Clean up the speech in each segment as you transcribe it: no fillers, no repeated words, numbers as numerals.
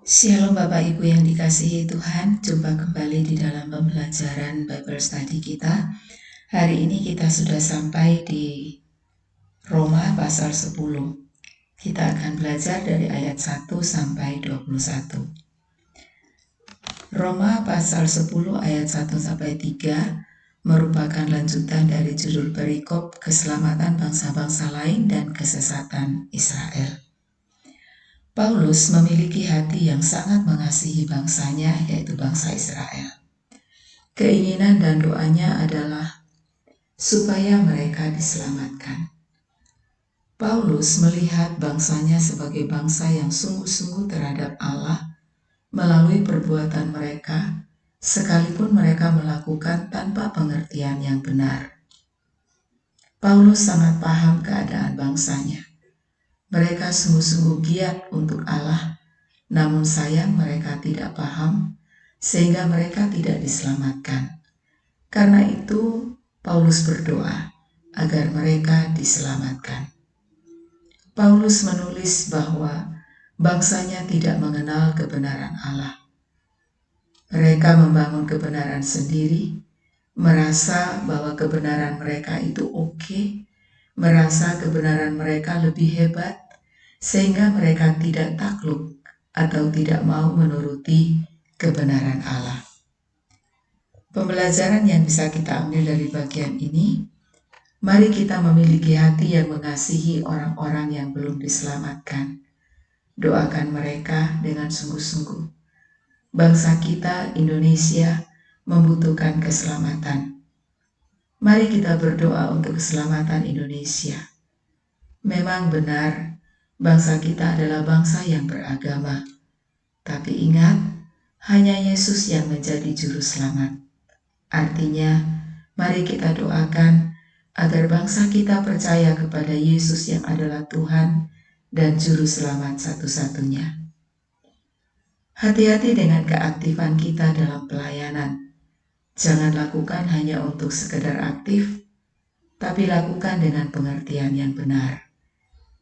Shalom Bapak Ibu yang dikasihi Tuhan, jumpa kembali di dalam pembelajaran Bible Study kita. Hari ini kita sudah sampai di Roma pasal 10. Kita akan belajar dari ayat 1 sampai 21. Roma pasal 10 ayat 1 sampai 3 merupakan lanjutan dari judul perikop keselamatan bangsa-bangsa lain dan kesesatan Israel. Paulus memiliki hati yang sangat mengasihi bangsanya, yaitu bangsa Israel. Keinginan dan doanya adalah supaya mereka diselamatkan. Paulus melihat bangsanya sebagai bangsa yang sungguh-sungguh terhadap Allah melalui perbuatan mereka, sekalipun mereka melakukan tanpa pengertian yang benar. Paulus sangat paham keadaan bangsanya. Mereka sungguh-sungguh giat untuk Allah, namun sayang mereka tidak paham, sehingga mereka tidak diselamatkan. Karena itu, Paulus berdoa agar mereka diselamatkan. Paulus menulis bahwa bangsanya tidak mengenal kebenaran Allah. Mereka membangun kebenaran sendiri, merasa bahwa kebenaran mereka itu oke, merasa kebenaran mereka lebih hebat, sehingga mereka tidak takluk atau tidak mau menuruti kebenaran Allah. Pembelajaran yang bisa kita ambil dari bagian ini, mari kita memiliki hati yang mengasihi orang-orang yang belum diselamatkan. Doakan mereka dengan sungguh-sungguh. Bangsa kita, Indonesia, membutuhkan keselamatan. Mari kita berdoa untuk keselamatan Indonesia. Memang benar, bangsa kita adalah bangsa yang beragama. Tapi ingat, hanya Yesus yang menjadi juru selamat. Artinya, mari kita doakan agar bangsa kita percaya kepada Yesus yang adalah Tuhan dan juru selamat satu-satunya. Hati-hati dengan keaktifan kita dalam pelayanan. Jangan lakukan hanya untuk sekedar aktif, tapi lakukan dengan pengertian yang benar.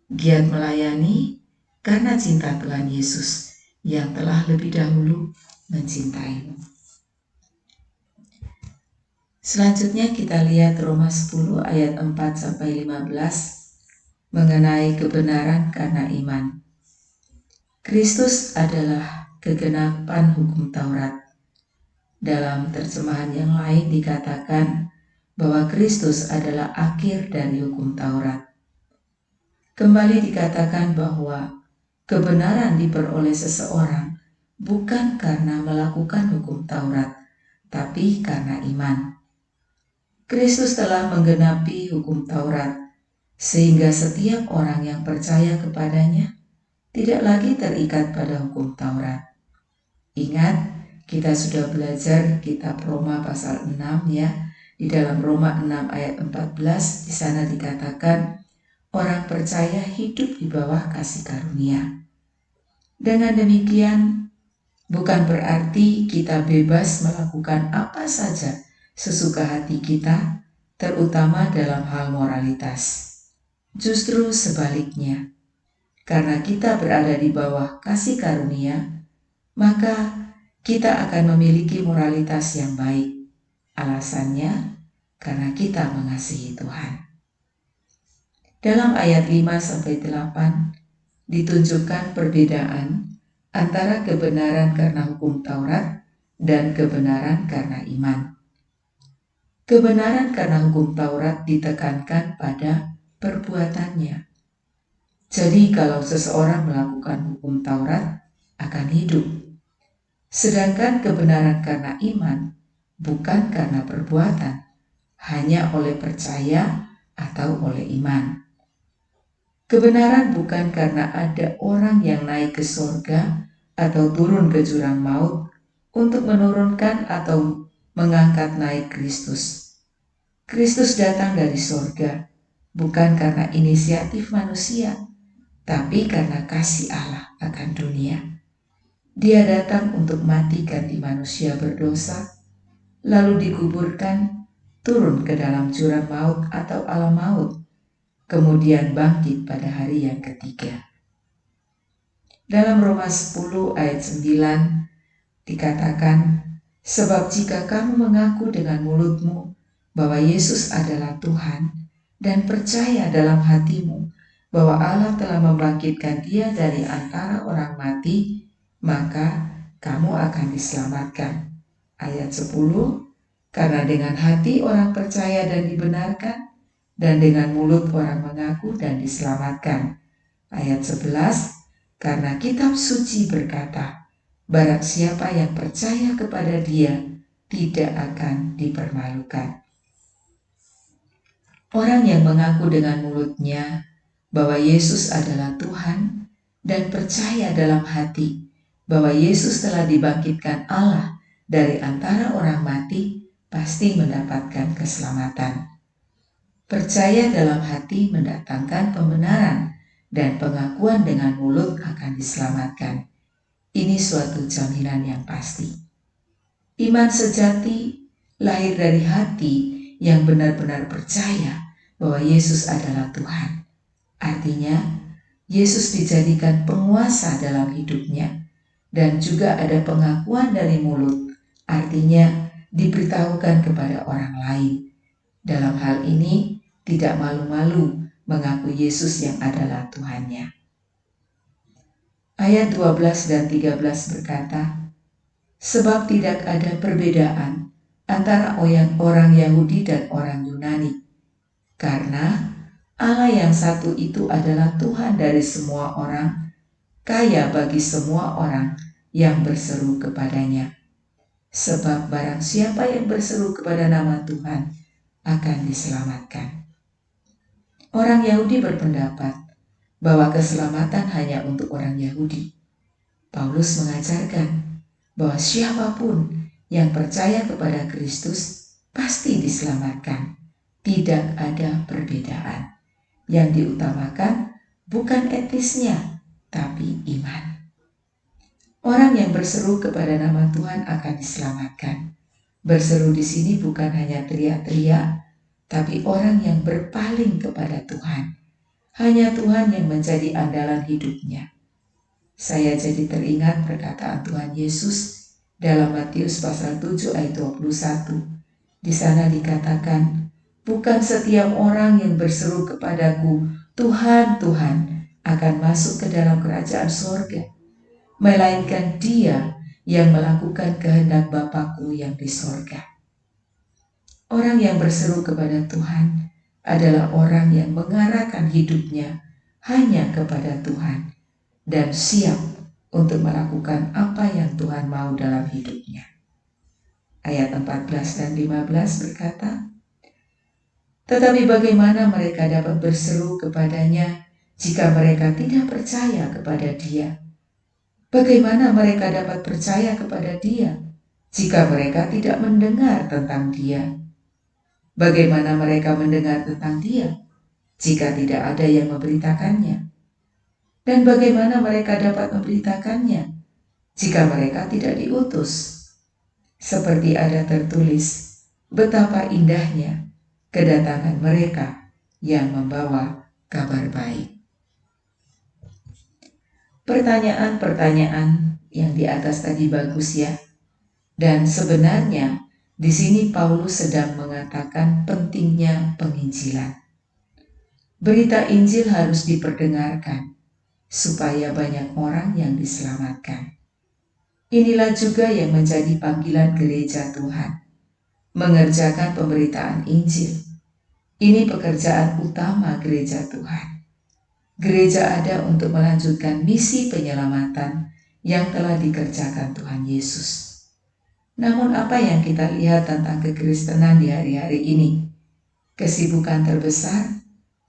Giat melayani karena cinta Tuhan Yesus yang telah lebih dahulu mencintaimu. Selanjutnya kita lihat Roma 10 ayat 4-15 mengenai kebenaran karena iman. Kristus adalah kegenapan hukum Taurat. Dalam terjemahan yang lain dikatakan bahwa Kristus adalah akhir dari hukum Taurat. Kembali dikatakan bahwa kebenaran diperoleh seseorang bukan karena melakukan hukum Taurat, tapi karena iman. Kristus telah menggenapi hukum Taurat, sehingga setiap orang yang percaya kepadanya tidak lagi terikat pada hukum Taurat. Ingat, kita sudah belajar kitab Roma pasal 6 ya. Di dalam Roma 6 ayat 14, di sana dikatakan orang percaya hidup di bawah kasih karunia. Dengan demikian, bukan berarti kita bebas melakukan apa saja sesuka hati kita, terutama dalam hal moralitas. Justru sebaliknya, karena kita berada di bawah kasih karunia, maka kita akan memiliki moralitas yang baik. Alasannya, karena kita mengasihi Tuhan. Dalam ayat 5-8 ditunjukkan perbedaan antara kebenaran karena hukum Taurat dan kebenaran karena iman. Kebenaran karena hukum Taurat ditekankan pada perbuatannya. Jadi kalau seseorang melakukan hukum Taurat akan hidup. Sedangkan kebenaran karena iman bukan karena perbuatan, hanya oleh percaya atau oleh iman. Kebenaran bukan karena ada orang yang naik ke surga atau turun ke jurang maut untuk menurunkan atau mengangkat naik Kristus. Kristus datang dari surga bukan karena inisiatif manusia, tapi karena kasih Allah akan dunia. Dia datang untuk mati ganti manusia berdosa, lalu dikuburkan, turun ke dalam jurang maut atau alam maut, kemudian bangkit pada hari yang ketiga. Dalam Roma 10 ayat 9 dikatakan, sebab jika kamu mengaku dengan mulutmu bahwa Yesus adalah Tuhan dan percaya dalam hatimu bahwa Allah telah membangkitkan Dia dari antara orang mati, maka kamu akan diselamatkan. Ayat 10, karena dengan hati orang percaya dan dibenarkan, dan dengan mulut orang mengaku dan diselamatkan. Ayat 11, karena kitab suci berkata, barang siapa yang percaya kepada Dia tidak akan dipermalukan. Orang yang mengaku dengan mulutnya bahwa Yesus adalah Tuhan dan percaya dalam hati bahwa Yesus telah dibangkitkan Allah dari antara orang mati pasti mendapatkan keselamatan. Percaya dalam hati mendatangkan pembenaran dan pengakuan dengan mulut akan diselamatkan. Ini suatu jaminan yang pasti. Iman sejati lahir dari hati yang benar-benar percaya bahwa Yesus adalah Tuhan. Artinya, Yesus dijadikan penguasa dalam hidupnya dan juga ada pengakuan dari mulut, artinya diberitahukan kepada orang lain. Dalam hal ini, tidak malu-malu mengaku Yesus yang adalah Tuhannya. Ayat 12 dan 13 berkata, sebab tidak ada perbedaan antara orang Yahudi dan orang Yunani, karena Allah yang satu itu adalah Tuhan dari semua orang, kaya bagi semua orang yang berseru kepadanya. Sebab barang siapa yang berseru kepada nama Tuhan akan diselamatkan. Orang Yahudi berpendapat bahwa keselamatan hanya untuk orang Yahudi. Paulus mengajarkan bahwa siapapun yang percaya kepada Kristus pasti diselamatkan. Tidak ada perbedaan. Yang diutamakan bukan etisnya, tapi iman. Orang yang berseru kepada nama Tuhan akan diselamatkan. Berseru di sini bukan hanya teriak-teriak, tapi orang yang berpaling kepada Tuhan. Hanya Tuhan yang menjadi andalan hidupnya. Saya jadi teringat perkataan Tuhan Yesus dalam Matius pasal 7 ayat 21. Di sana dikatakan, bukan setiap orang yang berseru kepadaku, Tuhan, Tuhan, akan masuk ke dalam kerajaan sorga, melainkan dia yang melakukan kehendak Bapa-Ku yang di sorga. Orang yang berseru kepada Tuhan adalah orang yang mengarahkan hidupnya hanya kepada Tuhan dan siap untuk melakukan apa yang Tuhan mau dalam hidupnya. Ayat 14 dan 15 berkata, tetapi bagaimana mereka dapat berseru kepadanya jika mereka tidak percaya kepada Dia? Bagaimana mereka dapat percaya kepada Dia jika mereka tidak mendengar tentang Dia? Bagaimana mereka mendengar tentang Dia jika tidak ada yang memberitakannya? Dan bagaimana mereka dapat memberitakannya jika mereka tidak diutus? Seperti ada tertulis, betapa indahnya kedatangan mereka yang membawa kabar baik. Pertanyaan-pertanyaan yang di atas tadi bagus ya. Dan sebenarnya di sini Paulus sedang mengatakan pentingnya penginjilan. Berita Injil harus diperdengarkan supaya banyak orang yang diselamatkan. Inilah juga yang menjadi panggilan gereja Tuhan, mengerjakan pemberitaan Injil. Ini pekerjaan utama gereja Tuhan. Gereja ada untuk melanjutkan misi penyelamatan yang telah dikerjakan Tuhan Yesus. Namun apa yang kita lihat tentang kekristenan di hari-hari ini? Kesibukan terbesar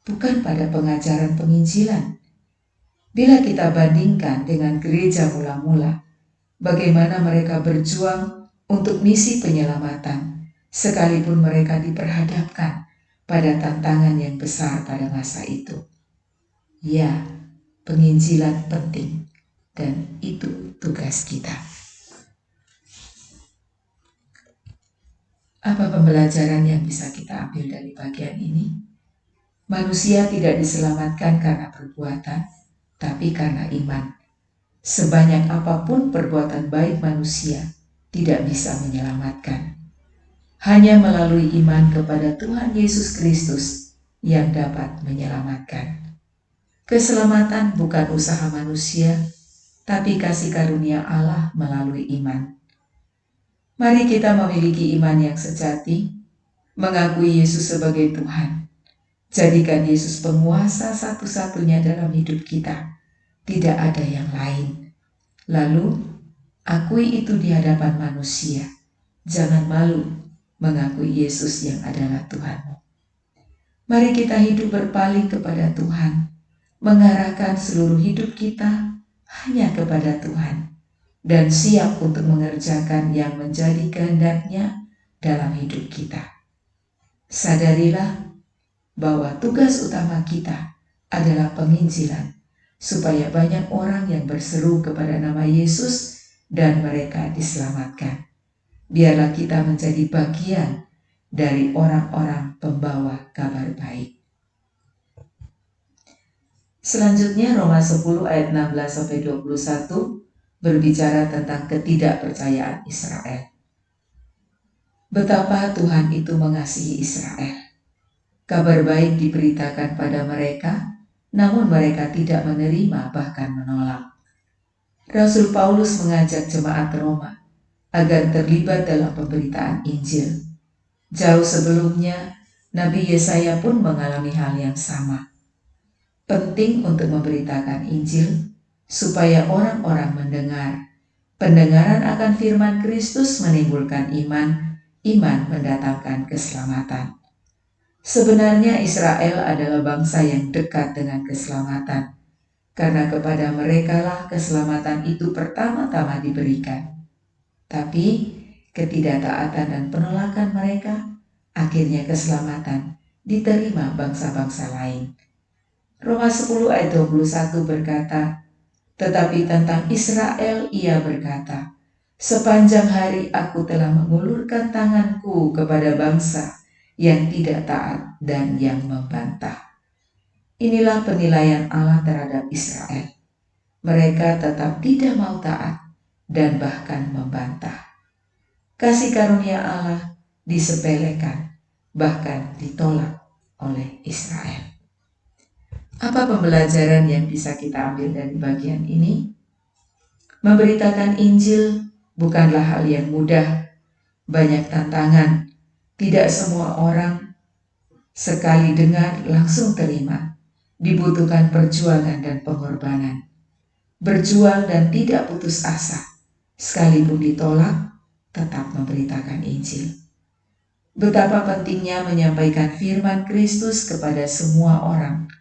bukan pada pengajaran penginjilan. Bila kita bandingkan dengan gereja mula-mula, bagaimana mereka berjuang untuk misi penyelamatan, sekalipun mereka diperhadapkan pada tantangan yang besar pada masa itu. Ya, penginjilan penting, dan itu tugas kita. Apa pembelajaran yang bisa kita ambil dari bagian ini? Manusia tidak diselamatkan karena perbuatan, tapi karena iman. Sebanyak apapun perbuatan baik manusia tidak bisa menyelamatkan. Hanya melalui iman kepada Tuhan Yesus Kristus yang dapat menyelamatkan. Keselamatan bukan usaha manusia, tapi kasih karunia Allah melalui iman. Mari kita memiliki iman yang sejati, mengakui Yesus sebagai Tuhan. Jadikan Yesus penguasa satu-satunya dalam hidup kita. Tidak ada yang lain. Lalu, akui itu di hadapan manusia. Jangan malu mengakui Yesus yang adalah Tuhanmu. Mari kita hidup berpaling kepada Tuhan, mengarahkan seluruh hidup kita hanya kepada Tuhan, dan siap untuk mengerjakan yang menjadi kehendak-Nya dalam hidup kita. Sadarilah bahwa tugas utama kita adalah penginjilan, supaya banyak orang yang berseru kepada nama Yesus dan mereka diselamatkan. Biarlah kita menjadi bagian dari orang-orang pembawa kabar baik. Selanjutnya Roma 10 ayat 16-21 berbicara tentang ketidakpercayaan Israel. Betapa Tuhan itu mengasihi Israel. Kabar baik diberitakan pada mereka, namun mereka tidak menerima, bahkan menolak. Rasul Paulus mengajak jemaat Roma agar terlibat dalam pemberitaan Injil. Jauh sebelumnya, Nabi Yesaya pun mengalami hal yang sama. Penting untuk memberitakan Injil supaya orang-orang mendengar. Pendengaran akan firman Kristus menimbulkan iman, iman mendatangkan keselamatan. Sebenarnya Israel adalah bangsa yang dekat dengan keselamatan, karena kepada merekalah keselamatan itu pertama-tama diberikan. Tapi ketidaktaatan dan penolakan mereka, akhirnya keselamatan diterima bangsa-bangsa lain. Roma 10 ayat 21 berkata, tetapi tentang Israel ia berkata, sepanjang hari aku telah mengulurkan tanganku kepada bangsa yang tidak taat dan yang membantah. Inilah penilaian Allah terhadap Israel. Mereka tetap tidak mau taat dan bahkan membantah. Kasih karunia Allah disepelekan, bahkan ditolak oleh Israel. Apa pembelajaran yang bisa kita ambil dari bagian ini? Memberitakan Injil bukanlah hal yang mudah, banyak tantangan. Tidak semua orang sekali dengar langsung terima. Dibutuhkan perjuangan dan pengorbanan. Berjuang dan tidak putus asa. Sekalipun ditolak, tetap memberitakan Injil. Betapa pentingnya menyampaikan firman Kristus kepada semua orang,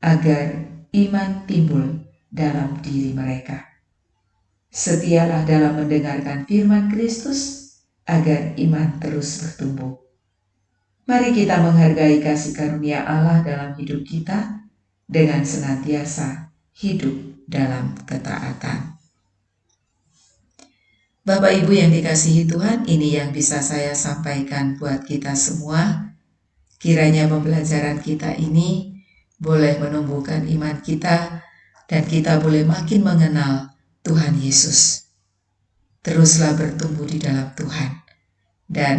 agar iman timbul dalam diri mereka. Setialah dalam mendengarkan firman Kristus, agar iman terus bertumbuh. Mari kita menghargai kasih karunia Allah dalam hidup kita dengan senantiasa hidup dalam ketaatan. Bapak Ibu yang dikasihi Tuhan, ini yang bisa saya sampaikan buat kita semua. Kiranya pembelajaran kita ini boleh menumbuhkan iman kita dan kita boleh makin mengenal Tuhan Yesus. Teruslah bertumbuh di dalam Tuhan. Dan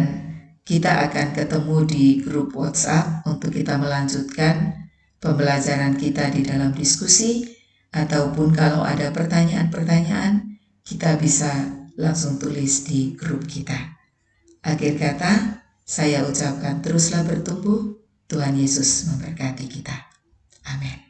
kita akan ketemu di grup WhatsApp untuk kita melanjutkan pembelajaran kita di dalam diskusi, ataupun kalau ada pertanyaan-pertanyaan, kita bisa langsung tulis di grup kita. Akhir kata, saya ucapkan teruslah bertumbuh, Tuhan Yesus memberkati kita. Amin.